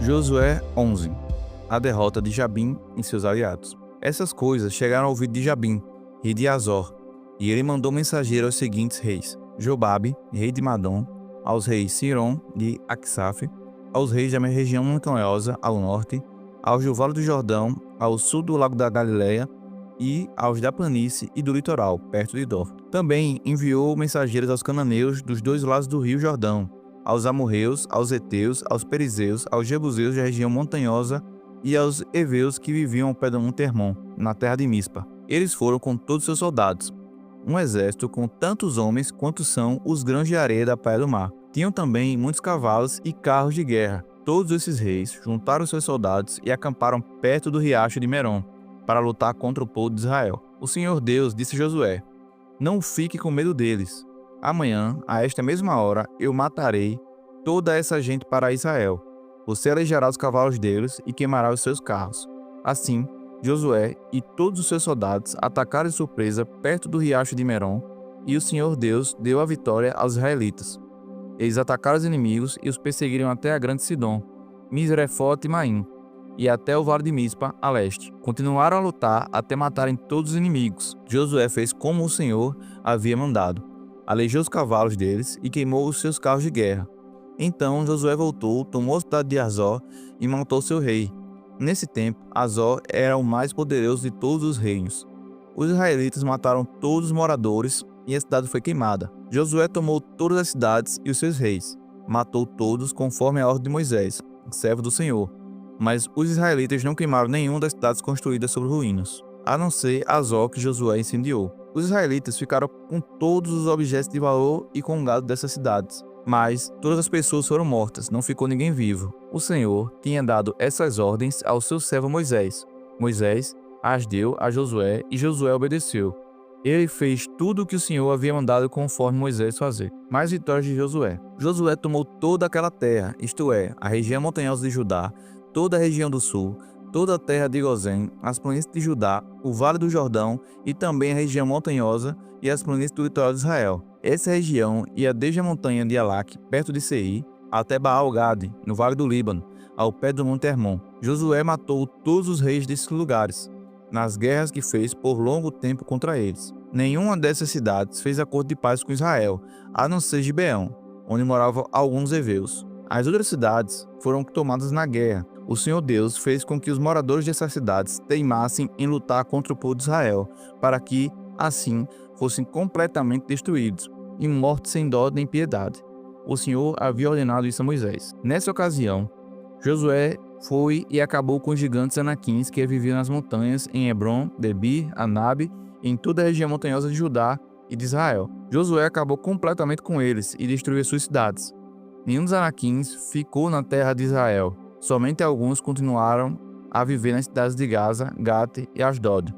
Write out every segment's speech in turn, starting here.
Josué 11. A derrota de Jabim e seus aliados. Essas coisas chegaram ao ouvido de Jabim, rei de Azor, e ele mandou mensageiro aos seguintes reis: Jobabe, rei de Madom, aos reis Siron de Aksaf, aos reis da região montanhosa ao norte, aos do Vale do Jordão, ao sul do lago da Galileia, e aos da planície e do litoral, perto de Dor. Também enviou mensageiros aos cananeus dos dois lados do rio Jordão, aos amorreus, aos heteus, aos perizeus, aos jebuseus da região montanhosa e aos heveus que viviam ao pé do Monte Hermon, na terra de Mispa. Eles foram com todos seus soldados, um exército com tantos homens quanto são os grãos de areia da praia do mar. Tinham também muitos cavalos e carros de guerra. Todos esses reis juntaram seus soldados e acamparam perto do riacho de Merom, para lutar contra o povo de Israel. O Senhor Deus disse a Josué: Não fique com medo deles. Amanhã, a esta mesma hora, eu matarei toda essa gente para Israel. Você alejará os cavalos deles e queimará os seus carros. Assim, Josué e todos os seus soldados atacaram de surpresa perto do riacho de Merom, e o Senhor Deus deu a vitória aos israelitas. Eles atacaram os inimigos e os perseguiram até a grande Sidom, Misrefote e Maim, e até o vale de Mispa, a leste. Continuaram a lutar até matarem todos os inimigos. Josué fez como o Senhor havia mandado. Aleijou os cavalos deles e queimou os seus carros de guerra. Então Josué voltou, tomou a cidade de Azor e matou seu rei. Nesse tempo, Azor era o mais poderoso de todos os reinos. Os israelitas mataram todos os moradores e a cidade foi queimada. Josué tomou todas as cidades e os seus reis. Matou todos conforme a ordem de Moisés, servo do Senhor. Mas os israelitas não queimaram nenhuma das cidades construídas sobre ruínas, a não ser Azor que Josué incendiou. Os israelitas ficaram com todos os objetos de valor e com o gado dessas cidades. Mas todas as pessoas foram mortas, não ficou ninguém vivo. O Senhor tinha dado essas ordens ao seu servo Moisés. Moisés as deu a Josué e Josué obedeceu. Ele fez tudo o que o Senhor havia mandado conforme Moisés fazer. Mais vitórias de Josué. Josué tomou toda aquela terra, isto é, a região montanhosa de Judá, toda a região do sul, toda a terra de Gozém, as planícies de Judá, o vale do Jordão e também a região montanhosa e as planícies do litoral de Israel. Essa região ia desde a montanha de Elaque, perto de Seir, até Baal-Gade, no vale do Líbano, ao pé do Monte Hermon. Josué matou todos os reis desses lugares, nas guerras que fez por longo tempo contra eles. Nenhuma dessas cidades fez acordo de paz com Israel, a não ser Gibeão, onde moravam alguns heveus. As outras cidades foram tomadas na guerra. O Senhor Deus fez com que os moradores dessas cidades teimassem em lutar contra o povo de Israel, para que, assim, fossem completamente destruídos e mortos sem dó nem piedade. O Senhor havia ordenado isso a Moisés. Nessa ocasião, Josué foi e acabou com os gigantes anaquins que viviam nas montanhas em Hebron, Debir, Anabe e em toda a região montanhosa de Judá e de Israel. Josué acabou completamente com eles e destruiu suas cidades. Nenhum dos anaquins ficou na terra de Israel. Somente alguns continuaram a viver nas cidades de Gaza, Gate e Asdod,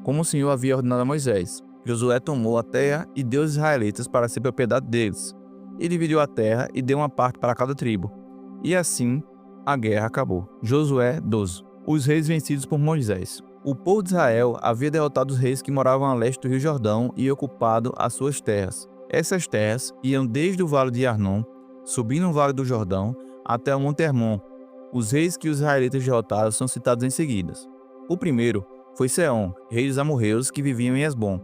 como o Senhor havia ordenado a Moisés. Josué tomou a terra e deu aos israelitas para ser propriedade deles. E dividiu a terra e deu uma parte para cada tribo. E assim a guerra acabou. Josué 12. Os reis vencidos por Moisés. O povo de Israel havia derrotado os reis que moravam a leste do rio Jordão e ocupado as suas terras. Essas terras iam desde o vale de Arnon, subindo o vale do Jordão, até o Monte Hermon. Os reis que os israelitas derrotaram são citados em seguida. O primeiro foi Seom, rei dos amorreus que viviam em Esbom.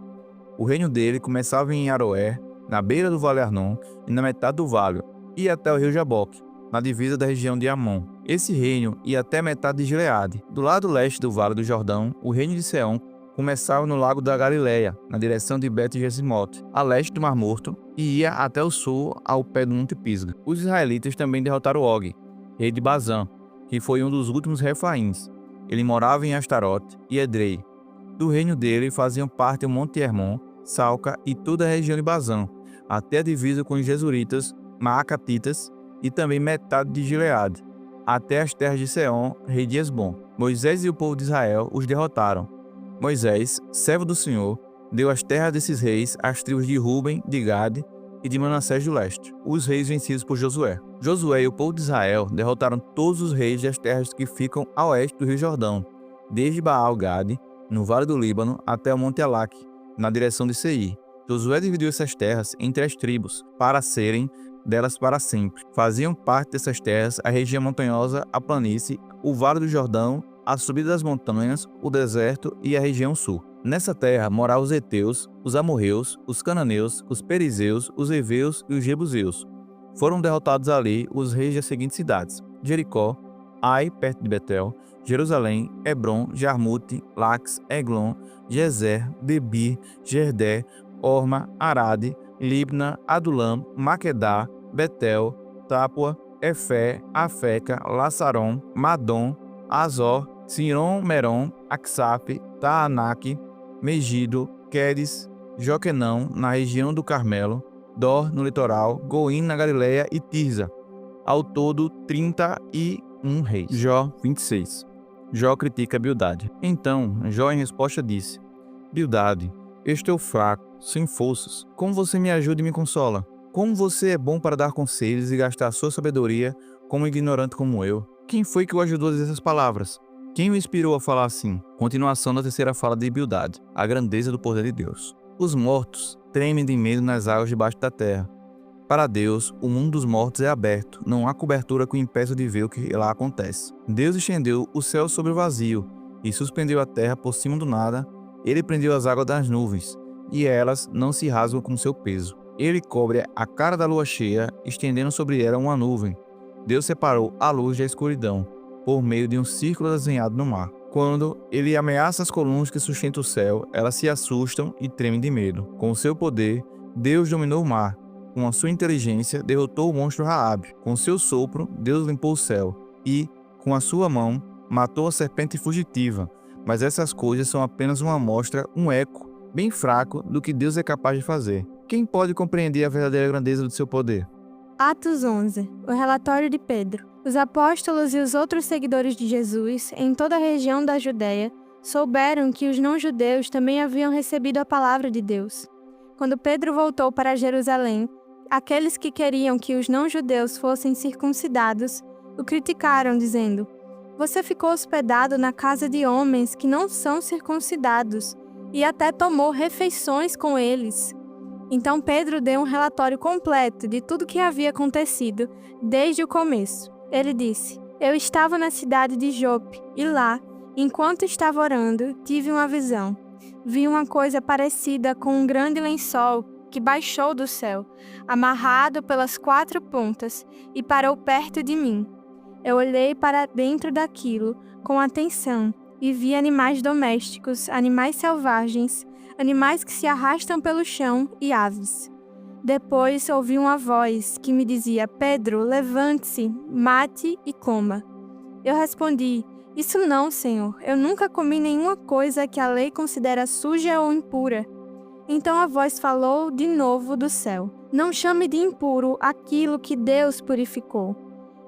O reino dele começava em Aroer, na beira do vale Arnon, e na metade do vale, e até o rio Jaboque, na divisa da região de Amon. Esse reino ia até metade de Gileade. Do lado leste do vale do Jordão, o reino de Seom começava no lago da Galileia, na direção de Bet-Jesimote, a leste do Mar Morto, e ia até o sul, ao pé do Monte Pisga. Os israelitas também derrotaram Og, rei de Bazã, que foi um dos últimos refaíns. Ele morava em Astarote e Edrei. Do reino dele faziam parte o Monte Hermon, Salca e toda a região de Bazã, até a divisa com os Jesuritas, Maacatitas e também metade de Gileade, até as terras de Seom, rei de Esbom. Moisés e o povo de Israel os derrotaram. Moisés, servo do Senhor, deu as terras desses reis às tribos de Ruben, de Gade e de Manassés do leste, os reis vencidos por Josué. Josué e o povo de Israel derrotaram todos os reis das terras que ficam a oeste do rio Jordão, desde Baal-Gade, no vale do Líbano, até o Monte Elaque, na direção de Seir. Josué dividiu essas terras entre as tribos, para serem delas para sempre. Faziam parte dessas terras a região montanhosa, a planície, o Vale do Jordão, a subida das montanhas, o deserto e a região sul. Nessa terra moravam os heteus, os amorreus, os cananeus, os perizeus, os heveus e os jebuseus. Foram derrotados ali os reis das seguintes cidades: Jericó, Ai, perto de Betel, Jerusalém, Hebron, Jarmute, Lax, Eglon, Gezer, Debir, Gerdé, Orma, Arade, Libna, Adulam, Maquedá, Betel, Tápua, Efé, Afeca, Laçaron, Madom, Azor, Siron, Meron, Aksaf, Taanaque, Megido, Quedes, Joquenão, na região do Carmelo, Dor, no litoral, Goim, na Galileia e Tirza. Ao todo, 31 reis. Jó 26. Jó critica Bildade. Então, Jó em resposta disse: Bildade, eu estou fraco, sem forças. Como você me ajuda e me consola? Como você é bom para dar conselhos e gastar sua sabedoria como um ignorante como eu? Quem foi que o ajudou a dizer essas palavras? Quem o inspirou a falar assim? Continuação da terceira fala de Bildade, a grandeza do poder de Deus. Os mortos tremem de medo nas águas debaixo da terra. Para Deus, o mundo dos mortos é aberto, não há cobertura que o impeça de ver o que lá acontece. Deus estendeu o céu sobre o vazio e suspendeu a terra por cima do nada. Ele prendeu as águas das nuvens, e elas não se rasgam com seu peso. Ele cobre a cara da lua cheia, estendendo sobre ela uma nuvem. Deus separou a luz da escuridão, por meio de um círculo desenhado no mar. Quando ele ameaça as colunas que sustentam o céu, elas se assustam e tremem de medo. Com o seu poder, Deus dominou o mar. Com a sua inteligência, derrotou o monstro Raabe. Com seu sopro, Deus limpou o céu. E, com a sua mão, matou a serpente fugitiva. Mas essas coisas são apenas uma amostra, um eco, bem fraco, do que Deus é capaz de fazer. Quem pode compreender a verdadeira grandeza do seu poder? Atos 11. O relatório de Pedro. Os apóstolos e os outros seguidores de Jesus, em toda a região da Judéia, souberam que os não-judeus também haviam recebido a palavra de Deus. Quando Pedro voltou para Jerusalém, aqueles que queriam que os não-judeus fossem circuncidados o criticaram, dizendo: Você ficou hospedado na casa de homens que não são circuncidados e até tomou refeições com eles. Então Pedro deu um relatório completo de tudo o que havia acontecido desde o começo. Ele disse: Eu estava na cidade de Jope e lá, enquanto estava orando, tive uma visão. Vi uma coisa parecida com um grande lençol que baixou do céu, amarrado pelas 4 pontas, e parou perto de mim. Eu olhei para dentro daquilo com atenção e vi animais domésticos, animais selvagens, animais que se arrastam pelo chão e aves. Depois ouvi uma voz que me dizia: Pedro, levante-se, mate e coma. Eu respondi: Isso não, Senhor. Eu nunca comi nenhuma coisa que a lei considera suja ou impura. Então a voz falou de novo do céu: Não chame de impuro aquilo que Deus purificou.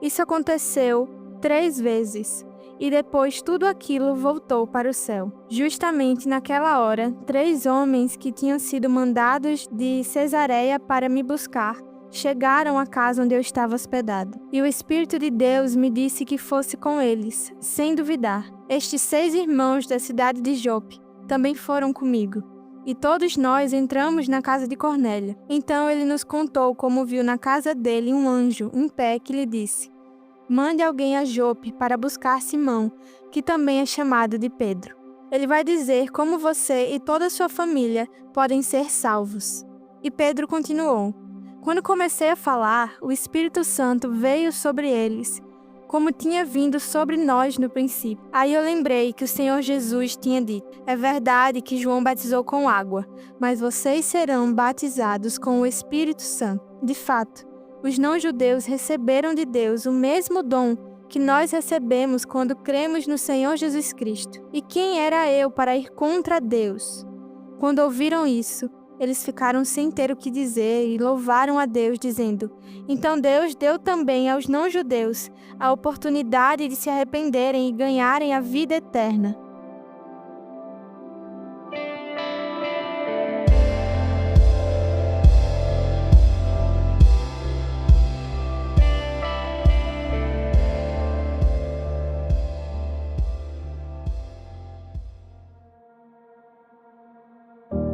Isso aconteceu 3 vezes. E depois tudo aquilo voltou para o céu. Justamente naquela hora, 3 homens que tinham sido mandados de Cesareia para me buscar chegaram à casa onde eu estava hospedado. E o Espírito de Deus me disse que fosse com eles, sem duvidar. Estes 6 irmãos da cidade de Jope também foram comigo. E todos nós entramos na casa de Cornélio. Então ele nos contou como viu na casa dele um anjo em pé que lhe disse: Mande alguém a Jope para buscar Simão, que também é chamado de Pedro. Ele vai dizer como você e toda a sua família podem ser salvos. E Pedro continuou: Quando comecei a falar, o Espírito Santo veio sobre eles, como tinha vindo sobre nós no princípio. Aí eu lembrei que o Senhor Jesus tinha dito: É verdade que João batizou com água, mas vocês serão batizados com o Espírito Santo. De fato, os não-judeus receberam de Deus o mesmo dom que nós recebemos quando cremos no Senhor Jesus Cristo. E quem era eu para ir contra Deus? Quando ouviram isso, eles ficaram sem ter o que dizer e louvaram a Deus, dizendo: Então Deus deu também aos não-judeus a oportunidade de se arrependerem e ganharem a vida eterna.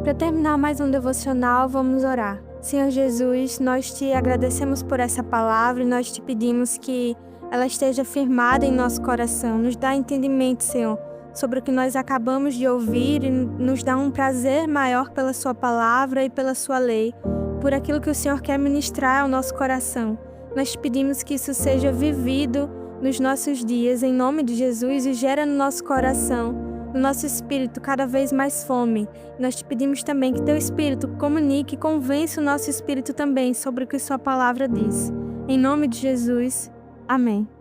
Para terminar mais um devocional, vamos orar. Senhor Jesus, nós te agradecemos por essa palavra e nós te pedimos que ela esteja firmada em nosso coração. Nos dá entendimento, Senhor, sobre o que nós acabamos de ouvir e nos dá um prazer maior pela sua palavra e pela sua lei, por aquilo que o Senhor quer ministrar ao nosso coração. Nós te pedimos que isso seja vivido nos nossos dias, em nome de Jesus, e gera no nosso coração, no nosso espírito, cada vez mais fome. Nós te pedimos também que teu espírito comunique e convença o nosso espírito também sobre o que sua palavra diz. Em nome de Jesus, amém.